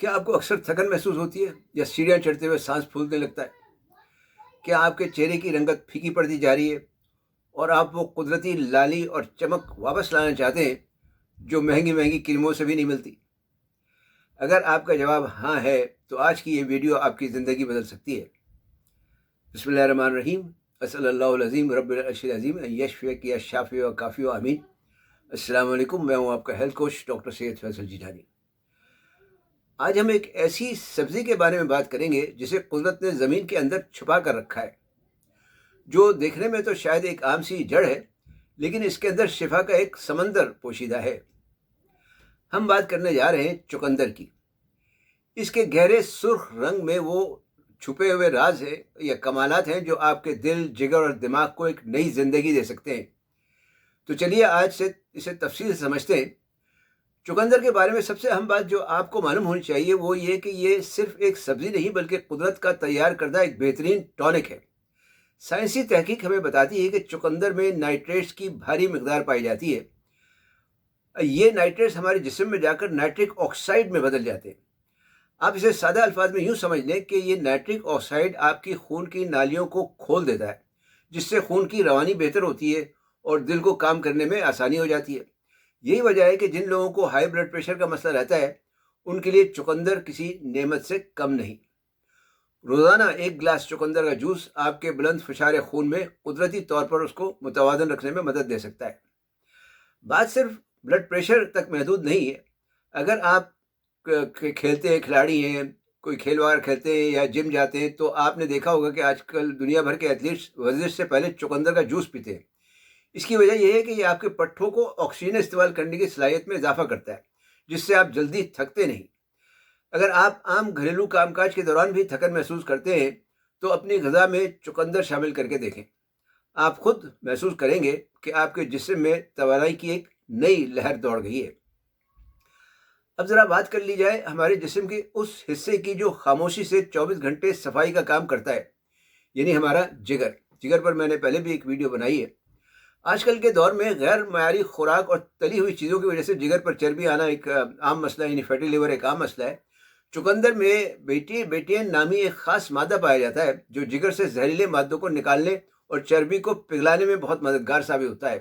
کیا آپ کو اکثر تھکن محسوس ہوتی ہے یا سیڑھیاں چڑھتے ہوئے سانس پھولنے لگتا ہے؟ کیا آپ کے چہرے کی رنگت پھیکی پڑتی جا رہی ہے اور آپ وہ قدرتی لالی اور چمک واپس لانا چاہتے ہیں جو مہنگی مہنگی کریموں سے بھی نہیں ملتی؟ اگر آپ کا جواب ہاں ہے تو آج کی یہ ویڈیو آپ کی زندگی بدل سکتی ہے۔ بسم اللہ الرحمن الرحیم۔ صلی اللہ العظیم رب العرش العظیم یشفیک یا شافی و کافی و امین۔ السلام علیکم، میں ہوں آپ کا ہیلتھ کوچ ڈاکٹر سید فیصل جیلانی۔ آج ہم ایک ایسی سبزی کے بارے میں بات کریں گے جسے قدرت نے زمین کے اندر چھپا کر رکھا ہے، جو دیکھنے میں تو شاید ایک عام سی جڑ ہے، لیکن اس کے اندر شفا کا ایک سمندر پوشیدہ ہے۔ ہم بات کرنے جا رہے ہیں چقندر کی۔ اس کے گہرے سرخ رنگ میں وہ چھپے ہوئے راز ہیں یا کمالات ہیں جو آپ کے دل، جگر اور دماغ کو ایک نئی زندگی دے سکتے ہیں۔ تو چلیے آج سے اسے تفصیل سے سمجھتے ہیں۔ چقندر کے بارے میں سب سے اہم بات جو آپ کو معلوم ہونی چاہیے وہ یہ کہ یہ صرف ایک سبزی نہیں بلکہ قدرت کا تیار کردہ ایک بہترین ٹونک ہے۔ سائنسی تحقیق ہمیں بتاتی ہے کہ چقندر میں نائٹریٹس کی بھاری مقدار پائی جاتی ہے۔ یہ نائٹریٹس ہمارے جسم میں جا کر نائٹرک آکسائڈ میں بدل جاتے ہیں۔ آپ اسے سادہ الفاظ میں یوں سمجھ لیں کہ یہ نائٹرک آکسائڈ آپ کی خون کی نالیوں کو کھول دیتا ہے، جس سے خون کی روانی بہتر ہوتی ہے اور دل کو کام کرنے میں آسانی ہو جاتی ہے۔ یہی وجہ ہے کہ جن لوگوں کو ہائی بلڈ پریشر کا مسئلہ رہتا ہے ان کے لیے چقندر کسی نعمت سے کم نہیں۔ روزانہ ایک گلاس چقندر کا جوس آپ کے بلند فشار خون میں قدرتی طور پر اس کو متوازن رکھنے میں مدد دے سکتا ہے۔ بات صرف بلڈ پریشر تک محدود نہیں ہے۔ اگر آپ کھیلتے ہیں، کھلاڑی ہیں، کوئی کھیل وغیرہ کھیلتے ہیں یا جم جاتے ہیں تو آپ نے دیکھا ہوگا کہ آج کل دنیا بھر کے ایتھلیٹس ورزش سے پہلے چقندر کا جوس پیتے ہیں۔ اس کی وجہ یہ ہے کہ یہ آپ کے پٹھوں کو آکسیجن استعمال کرنے کی صلاحیت میں اضافہ کرتا ہے، جس سے آپ جلدی تھکتے نہیں۔ اگر آپ عام گھریلو کام کاج کے دوران بھی تھکن محسوس کرتے ہیں تو اپنی غذا میں چقندر شامل کر کے دیکھیں۔ آپ خود محسوس کریں گے کہ آپ کے جسم میں توانائی کی ایک نئی لہر دوڑ گئی ہے۔ اب ذرا بات کر لی جائے ہمارے جسم کے اس حصے کی جو خاموشی سے 24 گھنٹے صفائی کا کام کرتا ہے، یعنی ہمارا جگر۔ جگر پر میں نے پہلے بھی ایک ویڈیو بنائی ہے۔ آج کل کے دور میں غیر معیاری خوراک اور تلی ہوئی چیزوں کی وجہ سے جگر پر چربی آنا ایک عام مسئلہ ہے، یعنی فیٹی لیور ایک عام مسئلہ ہے۔ چقندر میں بیٹین نامی ایک خاص مادہ پایا جاتا ہے جو جگر سے زہریلے مادوں کو نکالنے اور چربی کو پگھلانے میں بہت مددگار ثابت ہوتا ہے۔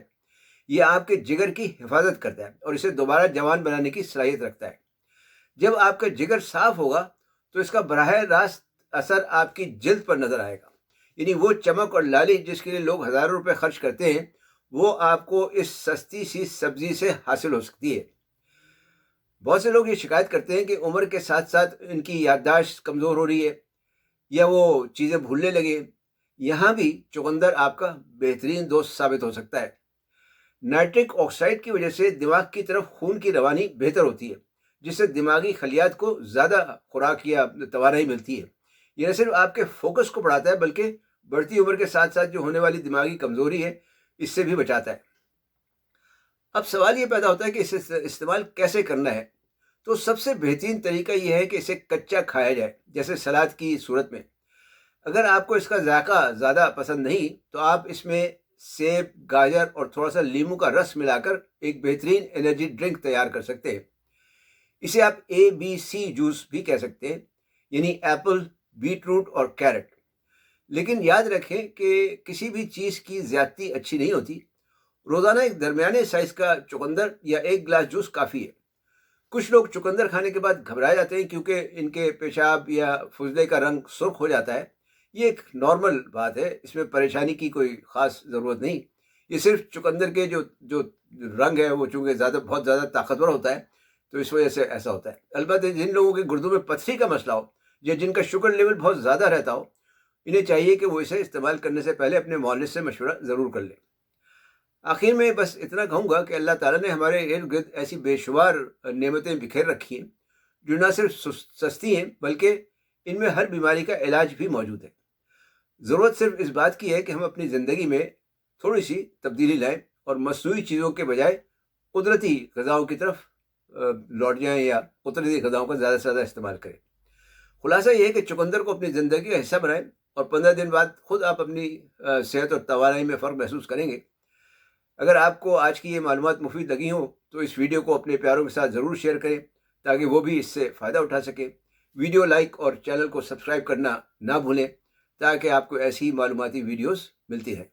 یہ آپ کے جگر کی حفاظت کرتا ہے اور اسے دوبارہ جوان بنانے کی صلاحیت رکھتا ہے۔ جب آپ کا جگر صاف ہوگا تو اس کا براہ راست اثر آپ کی جلد پر نظر آئے گا، یعنی وہ چمک اور لالی جس کے لیے لوگ ہزاروں روپے خرچ کرتے ہیں وہ آپ کو اس سستی سی سبزی سے حاصل ہو سکتی ہے۔ بہت سے لوگ یہ شکایت کرتے ہیں کہ عمر کے ساتھ ساتھ ان کی یادداشت کمزور ہو رہی ہے یا وہ چیزیں بھولنے لگے۔ یہاں بھی چقندر آپ کا بہترین دوست ثابت ہو سکتا ہے۔ نائٹرک آکسائڈ کی وجہ سے دماغ کی طرف خون کی روانی بہتر ہوتی ہے، جس سے دماغی خلیات کو زیادہ خوراک یا توانائی ملتی ہے۔ یہ نہ صرف آپ کے فوکس کو بڑھاتا ہے بلکہ بڑھتی عمر کے ساتھ ساتھ جو ہونے والی دماغی کمزوری ہے اس سے بھی بچاتا ہے۔ اب سوال یہ پیدا ہوتا ہے کہ اسے استعمال کیسے کرنا ہے؟ تو سب سے بہترین طریقہ یہ ہے کہ اسے کچا کھایا جائے، جیسے سلاد کی صورت میں۔ اگر آپ کو اس کا ذائقہ زیادہ پسند نہیں تو آپ اس میں سیب، گاجر اور تھوڑا سا لیموں کا رس ملا کر ایک بہترین انرجی ڈرنک تیار کر سکتے ہیں۔ اسے آپ ABC جوس بھی کہہ سکتے ہیں، یعنی ایپل، بیٹ روٹ اور کیرٹ۔ لیکن یاد رکھیں کہ کسی بھی چیز کی زیادتی اچھی نہیں ہوتی۔ روزانہ ایک درمیانے سائز کا چقندر یا ایک گلاس جوس کافی ہے۔ کچھ لوگ چقندر کھانے کے بعد گھبرا جاتے ہیں کیونکہ ان کے پیشاب یا فضلے کا رنگ سرخ ہو جاتا ہے۔ یہ ایک نارمل بات ہے، اس میں پریشانی کی کوئی خاص ضرورت نہیں۔ یہ صرف چقندر کے جو رنگ ہے وہ چونکہ بہت زیادہ طاقتور ہوتا ہے تو اس وجہ سے ایسا ہوتا ہے۔ البتہ جن لوگوں کے گردوں میں پتھری کا مسئلہ ہو یا جن کا شوگر لیول بہت زیادہ رہتا ہو، انہیں چاہیے کہ وہ اسے استعمال کرنے سے پہلے اپنے معالج سے مشورہ ضرور کر لیں۔ آخر میں بس اتنا کہوں گا کہ اللہ تعالیٰ نے ہمارے ارد گرد ایسی بے شمار نعمتیں بکھیر رکھی ہیں جو نہ صرف سستی ہیں بلکہ ان میں ہر بیماری کا علاج بھی موجود ہے۔ ضرورت صرف اس بات کی ہے کہ ہم اپنی زندگی میں تھوڑی سی تبدیلی لائیں اور مصنوعی چیزوں کے بجائے قدرتی غذاؤں کی طرف لوٹ جائیں یا قدرتی غذاؤں کا زیادہ سے زیادہ استعمال کریں۔ خلاصہ یہ ہے کہ چقندر کو اپنی زندگی کا حصہ بنائیں اور 15 دن بعد خود آپ اپنی صحت اور توانائی میں فرق محسوس کریں گے۔ اگر آپ کو آج کی یہ معلومات مفید لگی ہوں تو اس ویڈیو کو اپنے پیاروں کے ساتھ ضرور شیئر کریں تاکہ وہ بھی اس سے فائدہ اٹھا سکیں۔ ویڈیو لائک اور چینل کو سبسکرائب کرنا نہ بھولیں تاکہ آپ کو ایسی معلوماتی ویڈیوز ملتی ہیں۔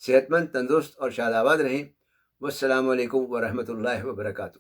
صحت مند، تندرست اور شاد آباد رہیں۔ والسلام علیکم ورحمۃ اللہ وبرکاتہ۔